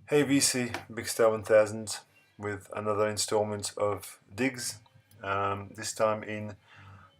Hey VC, Big Star 1000 with another installment of Digs, this time in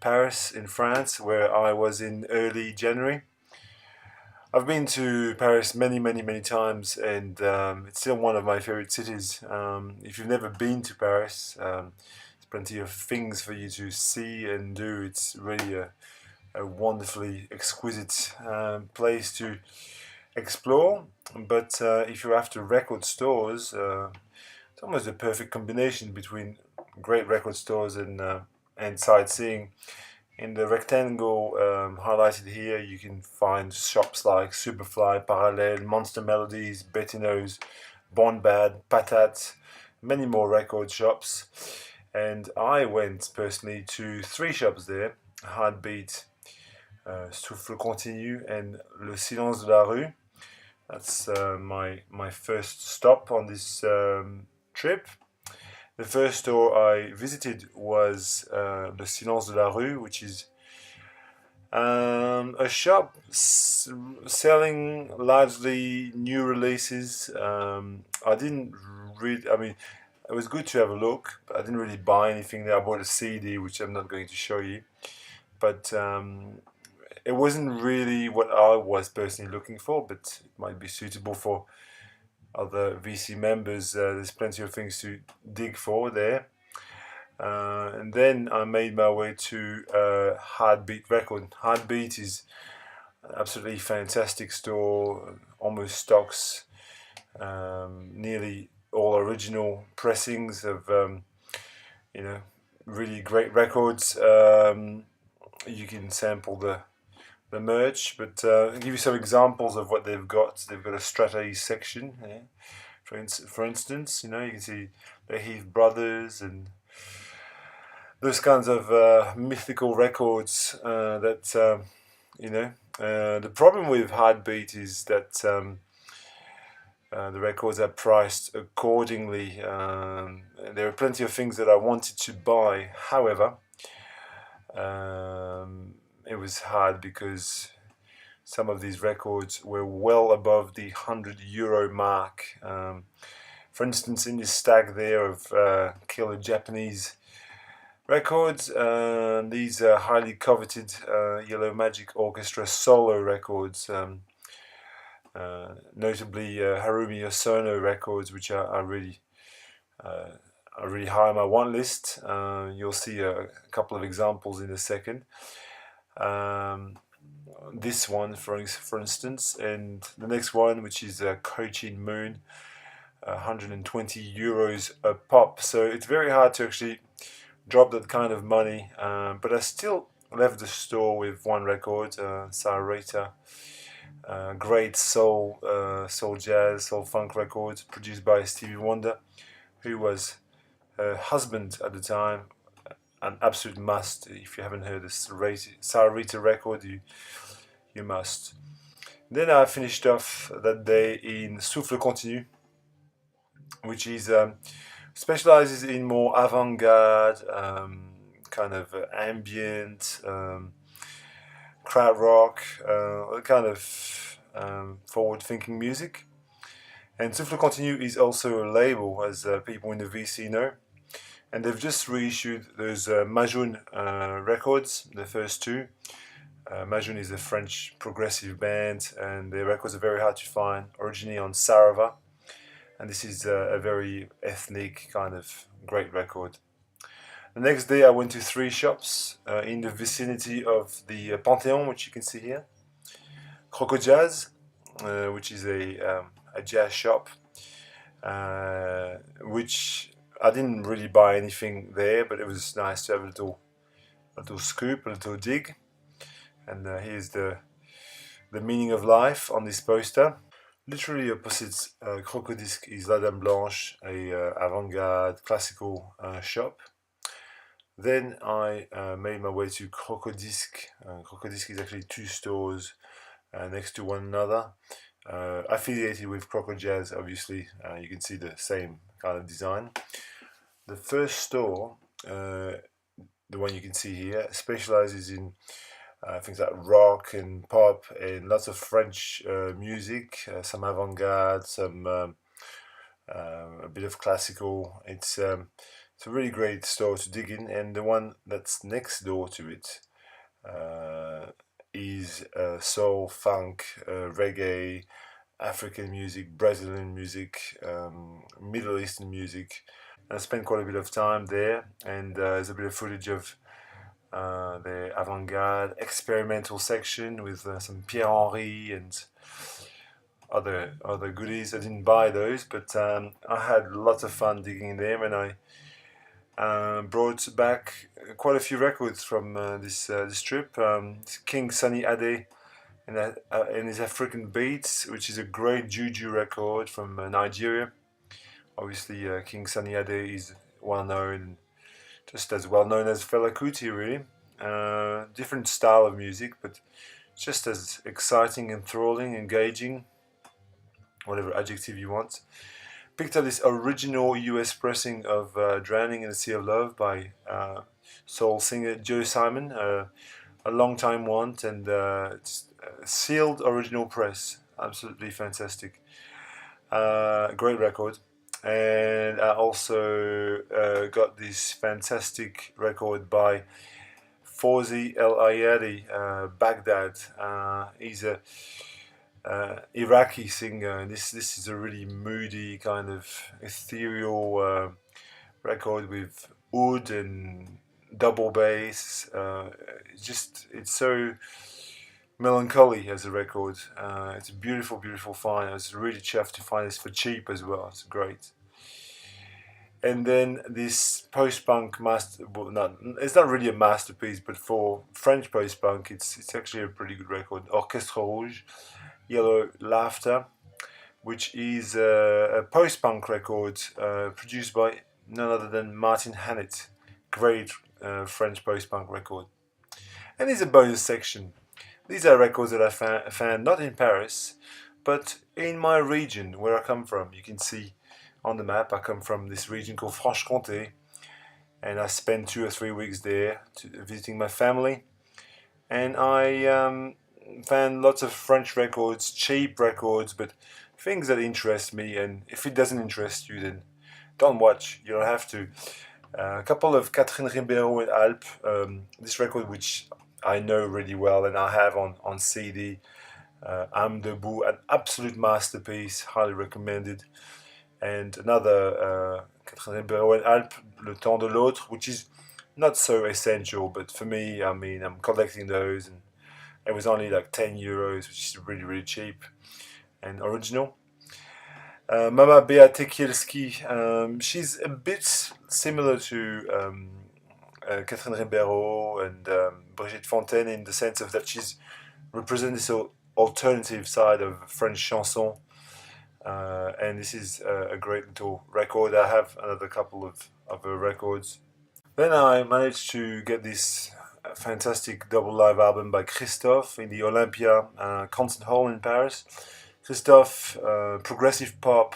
Paris, in France, where I was in early January. I've been to Paris many times, and it's still one of my favorite cities. If you've never been to Paris, there's plenty of things for you to see and do. It's really a wonderfully exquisite place to explore. But if you're after record stores, it's almost a perfect combination between great record stores and sightseeing. In the rectangle highlighted here, you can find shops like Superfly, Parallel, Monster Melodies, Bettinos, Bon Bad, Patat, many more record shops. And I went personally to three shops there: Heartbeat, Souffle Continu, and Le Silence de la Rue. That's my first stop on this trip. The first store I visited was Le Silence de la Rue, which is a shop selling largely new releases. I didn't read. I mean, it was good to have a look, but I didn't really buy anything there. I bought a CD, which I'm not going to show you, but it wasn't really what I was personally looking for. But it might be suitable for other VC members. There's plenty of things to dig for there. And then I made my way to Heartbeat Record. Heartbeat is an absolutely fantastic store, almost stocks nearly all original pressings of, you know, really great records. You can sample the merch, but I'll give you some examples of what they've got. They've got a Strata section. Yeah. For instance, you can see the Heath Brothers and those kinds of mythical records the problem with Heartbeat is that the records are priced accordingly. There are plenty of things that I wanted to buy. However, it was hard because some of these records were well above the €100 mark. For instance, in this stack there of killer Japanese records, these are highly coveted Yellow Magic Orchestra solo records, notably Harumi Hosono records, which are really high on my want list. You'll see a couple of examples in a second. This one, for instance, and the next one, which is Cochin Moon, €120 a pop. So it's very hard to actually drop that kind of money, but I still left the store with one record, Sarita, great soul jazz, soul funk record produced by Stevie Wonder, who was her husband at the time. An absolute must. If you haven't heard this Sarita record, you must. Then I finished off that day in Souffle Continu, which is specializes in more avant-garde, kind of ambient, crowd rock, kind of forward-thinking music. And Souffle Continu is also a label, as people in the VC know. And they've just reissued those Majoun records, the first two. Majoun is a French progressive band, and their records are very hard to find, originally on Sarava. And this is a very ethnic kind of great record. The next day I went to three shops in the vicinity of the Pantheon, which you can see here. Croco Jazz, which is a jazz shop, which I didn't really buy anything there, but it was nice to have a little scoop, a little dig. And here's the meaning of life on this poster. Literally opposite Crocodisc is La Dame Blanche, a avant-garde classical shop. Then I made my way to Crocodisc. Crocodisc is actually two stores next to one another, affiliated with Croco Jazz. Obviously, you can see the same kind of design. The first store, the one you can see here, specializes in things like rock and pop and lots of French music, some avant-garde, some a bit of classical. It's a really great store to dig in, and the one that's next door to it uh, is soul, funk, reggae, African music, Brazilian music, Middle Eastern music. I spent quite a bit of time there, and there's a bit of footage of the avant-garde experimental section with some Pierre Henry and other goodies. I didn't buy those, but I had lots of fun digging in them, and I brought back quite a few records from this trip. King Sunny Ade and his African Beats, which is a great juju record from Nigeria. Obviously, King Sunny Ade is well known, just as well known as Fela Kuti, really. Different style of music, but just as exciting, enthralling, engaging, whatever adjective you want. Picked up this original US pressing of Drowning in the Sea of Love by soul singer Joe Simon, a long time want, and it's a sealed original press. Absolutely fantastic. Great record. And I also got this fantastic record by Fawzi El Ayadi, Baghdad. He's a Iraqi singer, and this is a really moody kind of ethereal record with oud and double bass. It's so melancholy as a record. It's a beautiful, beautiful find. I was really chuffed to find this for cheap as well. It's great. And then this post-punk master, well, it's not really a masterpiece, but for French post-punk, it's actually a pretty good record. Orchestre Rouge, Yellow Laughter, which is a post-punk record produced by none other than Martin Hannett. Great French post-punk record. And there's a bonus section. These are records that I found not in Paris, but in my region where I come from. You can see on the map, I come from this region called Franche-Comté, and I spent 2 or 3 weeks there visiting my family. And I found lots of French records, cheap records, but things that interest me. And if it doesn't interest you, then don't watch. You don't have to. A couple of Catherine Ribeiro and Alp, this record which I know really well and I have on CD. Âme Debout, an absolute masterpiece, highly recommended. And another Catherine Ribeiro and Alp, Le Temps de l'Autre, which is not so essential, but for me, I mean, I'm collecting those, and it was only like €10, which is really, really cheap and original. Mama Beate Kielski, she's a bit similar to Catherine Ribeiro and Brigitte Fontaine in the sense of that she's representing this alternative side of French chanson. And this is a great little record. I have another couple of her records. Then I managed to get this fantastic double live album by Christophe in the Olympia concert hall in Paris. Christophe, progressive pop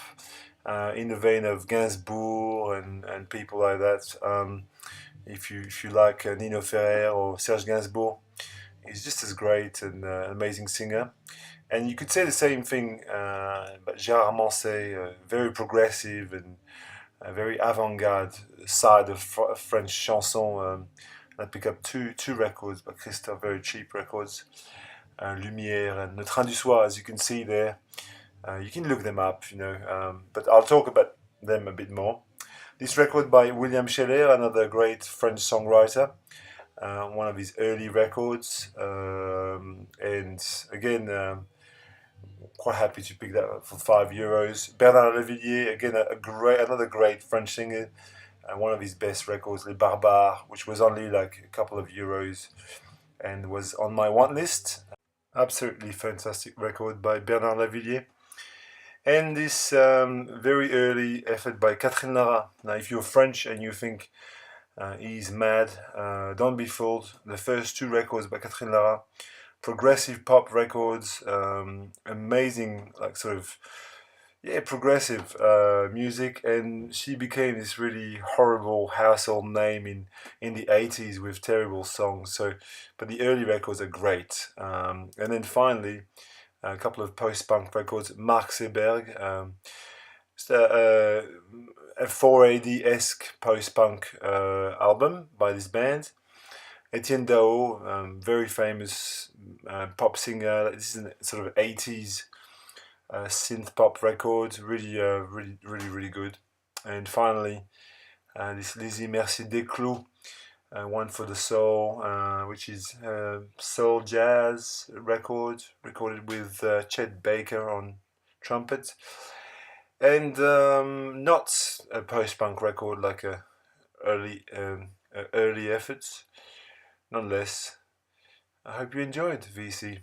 in the vein of Gainsbourg and people like that. If you like Nino Ferrer or Serge Gainsbourg, he's just as great and an amazing singer. And you could say the same thing about Gérard Manset, very progressive and very avant-garde side of French chanson. I picked up two records by Christophe, very cheap records. Lumière and Le Train du Soir, as you can see there. You can look them up, but I'll talk about them a bit more. This record by William Scheller, another great French songwriter, one of his early records, and again, quite happy to pick that up for €5. Bernard Lavilliers, again, another great French singer, one of his best records, Les Barbares, which was only like a couple of euros and was on my want list. Absolutely fantastic record by Bernard Lavilliers. And this very early effort by Catherine Lara. Now, if you're French and you think he's mad, don't be fooled. The first two records by Catherine Lara, progressive pop records, amazing, like sort of, progressive music, and she became this really horrible household name in the 80s with terrible songs. So, but the early records are great. And then finally, a couple of post-punk records, Mark Seberg, It's a 4AD-esque post-punk album by this band. Etienne Dao, very famous pop singer. This is a sort of 80s synth pop record, really good. And finally, this Lizzie Merci Desclous, One for the Soul, which is soul jazz record, recorded with Chet Baker on trumpet, and not a post-punk record like early efforts. Nonetheless, I hope you enjoyed VC.